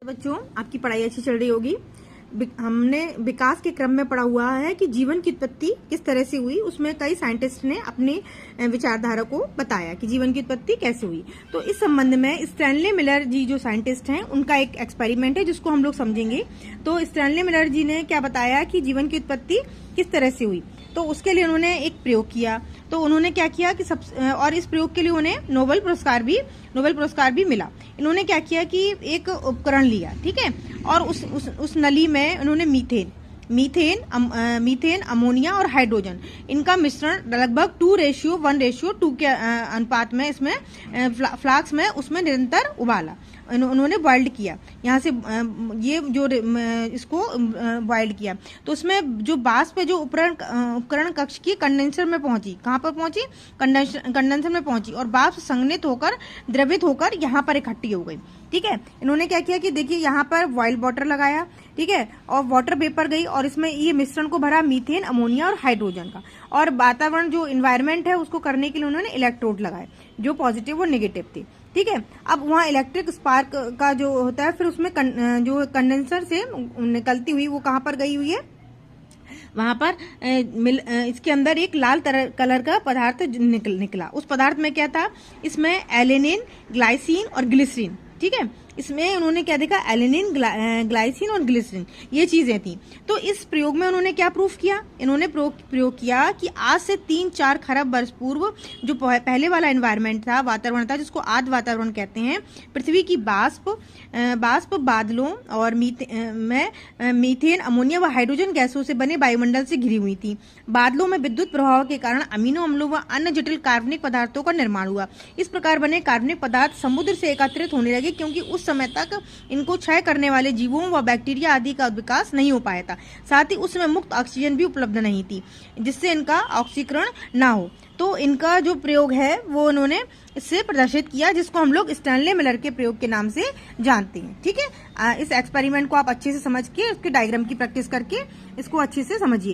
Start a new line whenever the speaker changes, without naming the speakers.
बच्चों, आपकी पढ़ाई अच्छी चल रही होगी। हमने विकास के क्रम में पढ़ा हुआ है कि जीवन की उत्पत्ति किस तरह से हुई। उसमें कई साइंटिस्ट ने अपने विचारधारा को बताया कि जीवन की उत्पत्ति कैसे हुई। तो इस संबंध में स्टैनली मिलर जी जो साइंटिस्ट हैं, उनका एक एक्सपेरिमेंट है जिसको हम लोग समझेंगे। तो स्टैनली मिलर जी ने क्या बताया कि जीवन की उत्पत्ति किस तरह से हुई। तो उसके लिए उन्होंने एक प्रयोग किया। तो उन्होंने क्या किया कि और इस प्रयोग के लिए उन्हें नोबेल पुरस्कार भी मिला। इन्होंने क्या किया कि एक उपकरण लिया, ठीक है, और उस नली में उन्होंने मीथेन, अमोनिया और हाइड्रोजन, इनका मिश्रण लगभग 2:1:2 के अनुपात में इसमें फ्लास्क में उसमें निरंतर उबाला। उन्होंने बॉइल्ड किया, यहाँ से ये जो इसको बॉइल्ड किया। तो उसमें जो वाष्प जो उपकरण कक्ष की कंडेंसर में पहुंची, कहाँ पर पहुंची, कंडेंसर में पहुंची, और वाष्प संघनित होकर द्रवित होकर यहाँ पर इकट्ठी हो गई। ठीक है, इन्होंने क्या किया कि देखिए यहाँ पर बॉइल्ड वाटर लगाया, ठीक है, और वाटर वेपर गई और इसमें ये मिश्रण को भरा मीथेन, अमोनिया और हाइड्रोजन का, और वातावरण जो इन्वायरमेंट है उसको करने के लिए उन्होंने इलेक्ट्रोड लगाए जो पॉजिटिव और नेगेटिव थे। ठीक है, अब वहाँ इलेक्ट्रिक स्पार्क का जो होता है, फिर उसमें जो कंडेंसर से निकलती हुई वो कहाँ पर गई हुई है, वहां पर इसके अंदर एक लाल कलर का पदार्थ निकला। उस पदार्थ में क्या था, इसमें एलेनिन, ग्लाइसिन और ग्लिसरीन, ठीक है, इसमें उन्होंने क्या देखा, एलेनिन, ग्लाइसिन और ग्लिसरीन, ये चीजें थी। तो इस प्रयोग में उन्होंने क्या प्रूफ किया, इन्होंने प्रयोग किया कि आज से 3-4 खरब वर्ष पूर्व जो पहले वाला एनवायरनमेंट था, वातावरण था, जिसको आद्य वातावरण कहते हैं, पृथ्वी की वाष्प बादलों और मीथेन, अमोनिया व हाइड्रोजन गैसों से बने वायुमंडल से घिरी हुई थी। बादलों में विद्युत प्रभाव के कारण अमीनो अम्लों व अन्य जटिल कार्बनिक पदार्थों का निर्माण हुआ। इस प्रकार बने कार्बनिक पदार्थ समुद्र से एकत्रित होने लगे, क्योंकि उस समय तक इनको क्षय करने वाले जीवों व बैक्टीरिया आदि का विकास नहीं हो पाया था। साथ ही उस समय मुक्त ऑक्सीजन भी उपलब्ध नहीं थी, जिससे इनका ऑक्सीकरण ना हो। तो इनका जो प्रयोग है वो उन्होंने इससे प्रदर्शित किया, जिसको हम लोग स्टैनली मिलर के प्रयोग के नाम से जानते हैं। ठीक है, इस एक्सपेरिमेंट को आप अच्छे से समझ के उसके डायग्राम की प्रैक्टिस करके इसको अच्छे से समझिए।